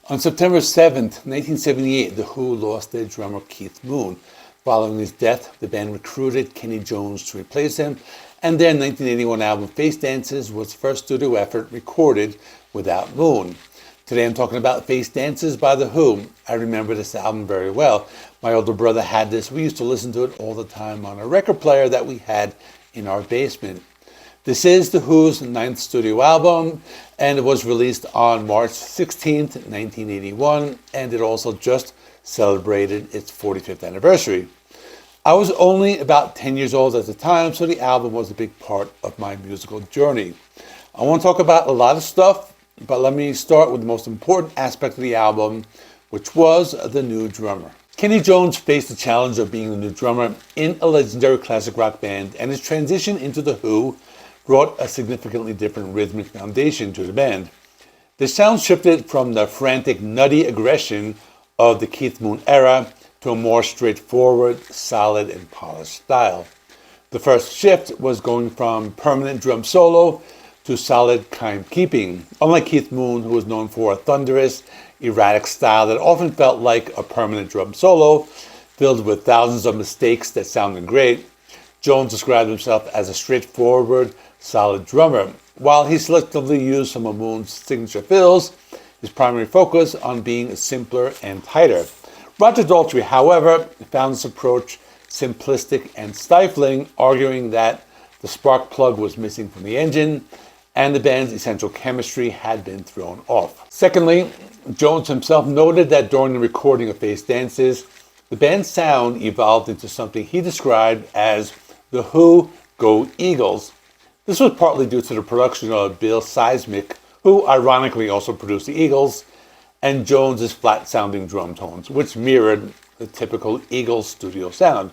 On September 7th, 1978, The Who lost their drummer Keith Moon. Following his death, the band recruited Kenney Jones to replace him, and their 1981 album Face Dances was the first studio effort recorded without Moon. Today I'm talking about Face Dances by The Who. I remember this album very well. My older brother had this. We used to listen to it all the time on a record player that we had in our basement. This is The Who's ninth studio album, and it was released on March 16th, 1981, and it also just celebrated its 45th anniversary. I was only about 10 years old at the time, so the album was a big part of my musical journey. I want to talk about a lot of stuff, but let me start with the most important aspect of the album, which was the new drummer. Kenney Jones faced the challenge of being the new drummer in a legendary classic rock band, and his transition into The Who brought a significantly different rhythmic foundation to the band. The sound shifted from the frantic, nutty aggression of the Keith Moon era to a more straightforward, solid, and polished style. The first shift was going from permanent drum solo to solid time-keeping. Unlike Keith Moon, who was known for a thunderous, erratic style that often felt like a permanent drum solo, filled with thousands of mistakes that sounded great, Jones described himself as a straightforward, solid drummer. While he selectively used some of Moon's signature fills, his primary focus on being simpler and tighter. Roger Daltrey, however, found this approach simplistic and stifling, arguing that the spark plug was missing from the engine and the band's essential chemistry had been thrown off. Secondly, Jones himself noted that during the recording of Face Dances, the band's sound evolved into something he described as The Who Go Eagles. This was partly due to the production of Bill Szymczyk, who ironically also produced the Eagles, and Jones's flat-sounding drum tones, which mirrored the typical Eagles studio sound.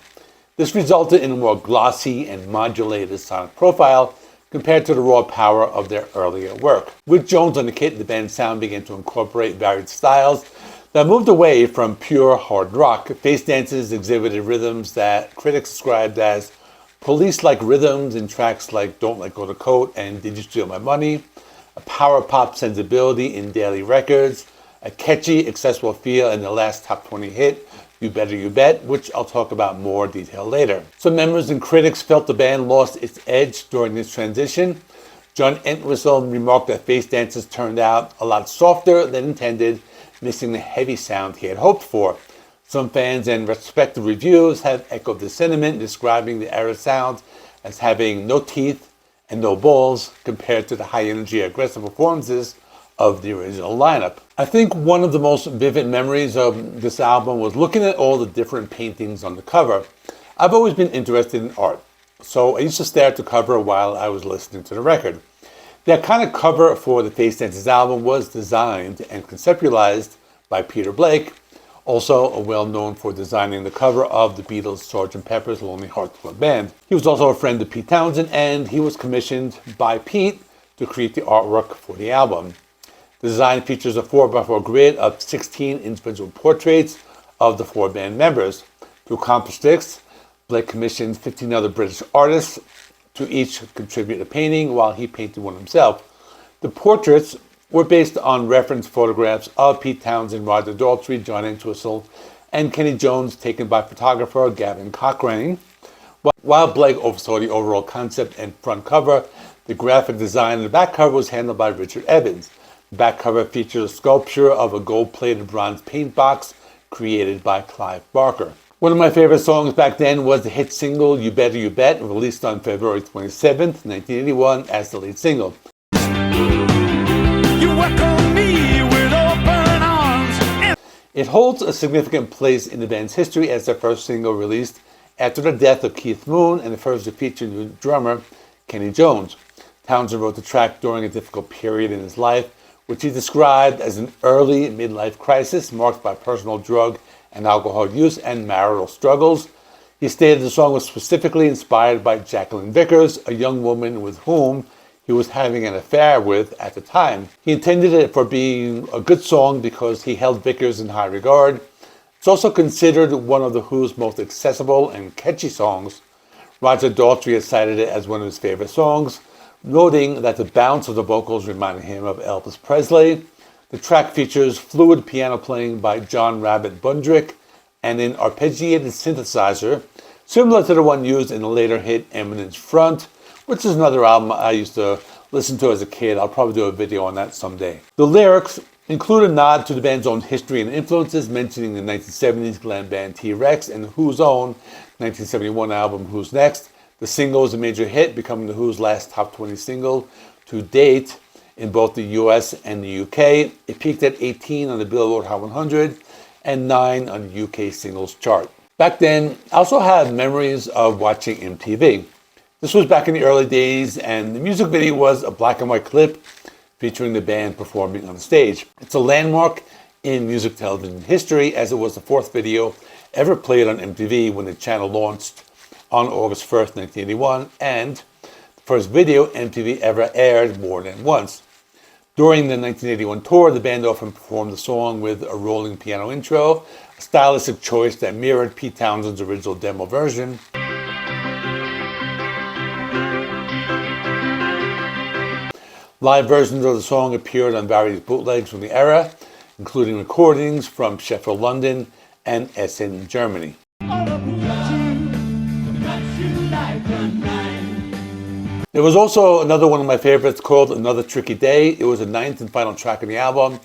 This resulted in a more glossy and modulated sonic profile compared to the raw power of their earlier work. With Jones on the kit, the band's sound began to incorporate varied styles that moved away from pure hard rock. Face Dances exhibited rhythms that critics described as police-like rhythms in tracks like Don't Let Go the Coat and Did You Steal My Money, a power pop sensibility in Daily Records, a catchy, accessible feel in the last top 20 hit, You Better You Bet, which I'll talk about more detail later. Some members and critics felt the band lost its edge during this transition. John Entwistle remarked that Face Dances turned out a lot softer than intended, missing the heavy sound he had hoped for. Some fans and retrospective reviews have echoed the sentiment, describing the era sound as having no teeth and no balls compared to the high-energy, aggressive performances of the original lineup. I think one of the most vivid memories of this album was looking at all the different paintings on the cover. I've always been interested in art, so I used to stare at the cover while I was listening to the record. The iconic cover for the Face Dances album was designed and conceptualized by Peter Blake, also well-known for designing the cover of the Beatles' Sgt. Pepper's Lonely Hearts Club Band. He was also a friend of Pete Townshend, and he was commissioned by Pete to create the artwork for the album. The design features a 4x4 grid of 16 individual portraits of the four band members. To accomplish this, Blake commissioned 15 other British artists to each contribute a painting, while he painted one himself. The portraits were based on reference photographs of Pete Townshend, Roger Daltrey, John Entwistle, and Kenney Jones, taken by photographer Gavin Cochrane. While Blake oversaw the overall concept and front cover, the graphic design of the back cover was handled by Richard Evans. The back cover features a sculpture of a gold-plated bronze paint box created by Clive Barker. One of my favorite songs back then was the hit single You Better You Bet, released on February 27th, 1981 as the lead single. It holds a significant place in the band's history as their first single released after the death of Keith Moon and the first to feature new drummer Kenney Jones. Townshend wrote the track during a difficult period in his life, which he described as an early midlife crisis marked by personal drug and alcohol use and marital struggles. He stated the song was specifically inspired by Jacqueline Vickers, a young woman with whom he was having an affair with at the time. He intended it for being a good song because he held Vickers in high regard. It's also considered one of The Who's most accessible and catchy songs. Roger Daltrey has cited it as one of his favorite songs, noting that the bounce of the vocals reminded him of Elvis Presley. The track features fluid piano playing by John Rabbit Bundrick and an arpeggiated synthesizer, similar to the one used in the later hit Eminence Front, which is another album I used to listen to as a kid. I'll probably do a video on that someday. The lyrics include a nod to the band's own history and influences, mentioning the 1970s glam band T-Rex and the Who's own 1971 album Who's Next. The single was a major hit, becoming the Who's last top 20 single to date in both the US and the UK. It peaked at 18 on the Billboard Hot 100 and 9 on the UK singles chart. Back then, I also have memories of watching MTV. This was back in the early days, and the music video was a black and white clip featuring the band performing on stage. It's a landmark in music television history, as it was the fourth video ever played on MTV when the channel launched on August 1st, 1981, and the first video MTV ever aired more than once. During the 1981 tour, the band often performed the song with a rolling piano intro, a stylistic choice that mirrored Pete Townshend's original demo version. Live versions of the song appeared on various bootlegs from the era, including recordings from Sheffield, London, and Essen, Germany. There was also another one of my favorites called Another Tricky Day. It was the ninth and final track on the album.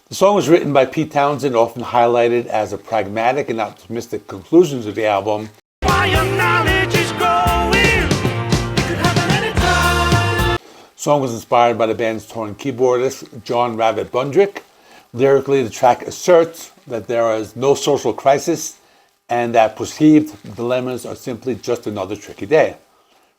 The song was written by Pete Townshend, often highlighted as a pragmatic and optimistic conclusion to the album. The song was inspired by the band's touring keyboardist, John Rabbit Bundrick. Lyrically, the track asserts that there is no social crisis and that perceived dilemmas are simply just another tricky day.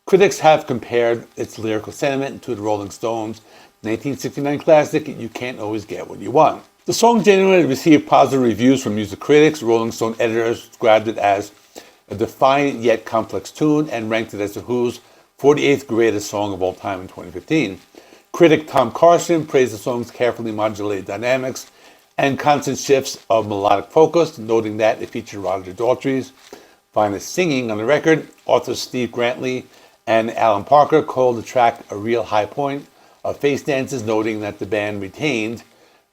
Critics have compared its lyrical sentiment to the Rolling Stones' 1969 classic, You Can't Always Get What You Want. The song genuinely received positive reviews from music critics. Rolling Stone editors described it as a defiant yet complex tune and ranked it as The Who's 48th greatest song of all time in 2015. Critic Tom Carson praised the song's carefully modulated dynamics and constant shifts of melodic focus, noting that it featured Roger Daltrey's finest singing on the record. Authors Steve Grantley and Alan Parker called the track a real high point of face dances, noting that the band retained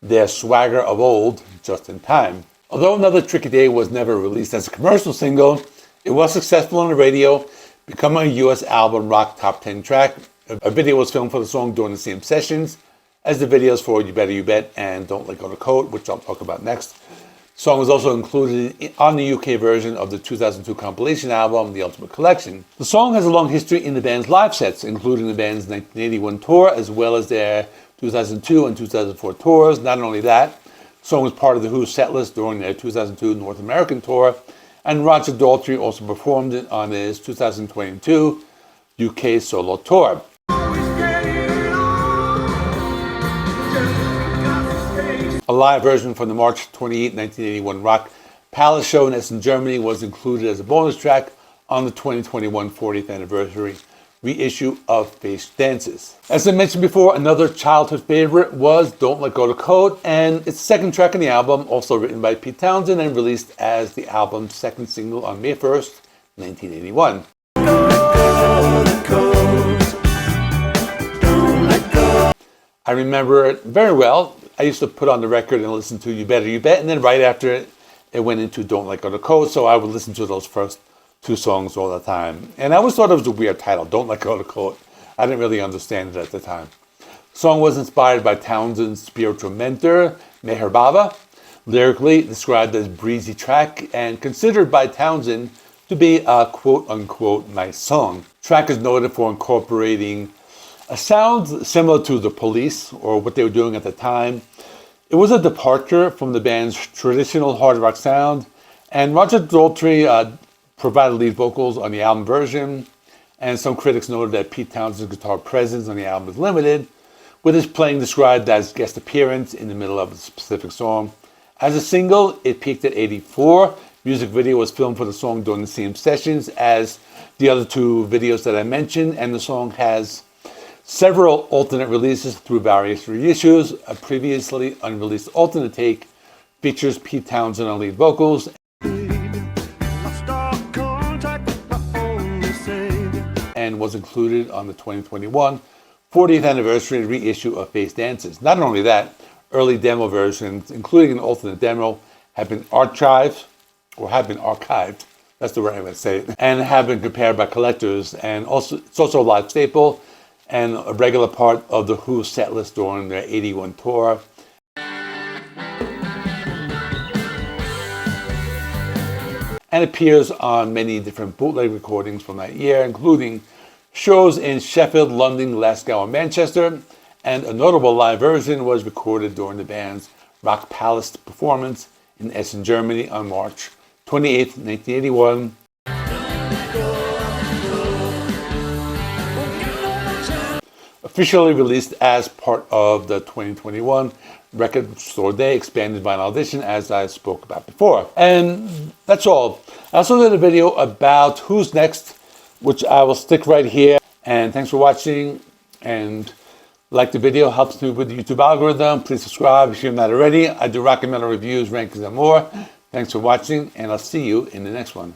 their swagger of old just in time. Although Another Tricky Day was never released as a commercial single, it was successful on the radio, becoming a U.S. album rock top 10 track. A video was filmed for the song during the same sessions as the videos for You Better You Bet and Don't Let Go the Coat, which I'll talk about next. The song was also included on the UK version of the 2002 compilation album, The Ultimate Collection. The song has a long history in the band's live sets, including the band's 1981 tour, as well as their 2002 and 2004 tours. Not only that, the song was part of the Who's setlist during their 2002 North American tour, and Roger Daltrey also performed it on his 2022 UK solo tour. A live version from the March 28, 1981 Rock Palace show in Essen, Germany was included as a bonus track on the 2021 40th anniversary reissue of Face Dances. As I mentioned before, another childhood favorite was Don't Let Go the Coat, and it's the second track on the album, also written by Pete Townshend and released as the album's second single on May 1st, 1981. I remember it very well. I used to put on the record and listen to You Better You Bet, and then right after it, it went into Don't Let Go the Coat, so I would listen to those first two songs all the time. And I always thought it was a weird title, Don't Let Go the Coat. I didn't really understand it at the time. The song was inspired by Townshend's spiritual mentor, Meher Baba, lyrically described as breezy track and considered by Townshend to be a quote-unquote nice song. The track is noted for incorporating a sound similar to The Police, or what they were doing at the time. It was a departure from the band's traditional hard rock sound, and Roger Daltrey provided lead vocals on the album version, and some critics noted that Pete Townshend's guitar presence on the album is limited, with his playing described as guest appearance in the middle of a specific song. As a single, it peaked at 84. Music video was filmed for the song during the same sessions as the other two videos that I mentioned, and the song has several alternate releases through various reissues. A previously unreleased alternate take features Pete Townshend on lead vocals and was included on the 2021 40th anniversary reissue of Face Dances. Not only that, early demo versions, including an alternate demo, have been archived, that's the right way to say it, and have been compared by collectors. And also, it's also a live staple and a regular part of the Who set list during their 81 tour. And appears on many different bootleg recordings from that year, including shows in Sheffield, London, Glasgow, and Manchester. And a notable live version was recorded during the band's Rock Palace performance in Essen, Germany on March 28, 1981. Officially released as part of the 2021 Record Store Day Expanded Vinyl Edition, as I spoke about before. And that's all. I also did a video about Who's Next, which I will stick right here. And thanks for watching. And like the video, helps me with the YouTube algorithm. Please subscribe if you're not already. I do rock and metal reviews, rankings, and more. Thanks for watching, and I'll see you in the next one.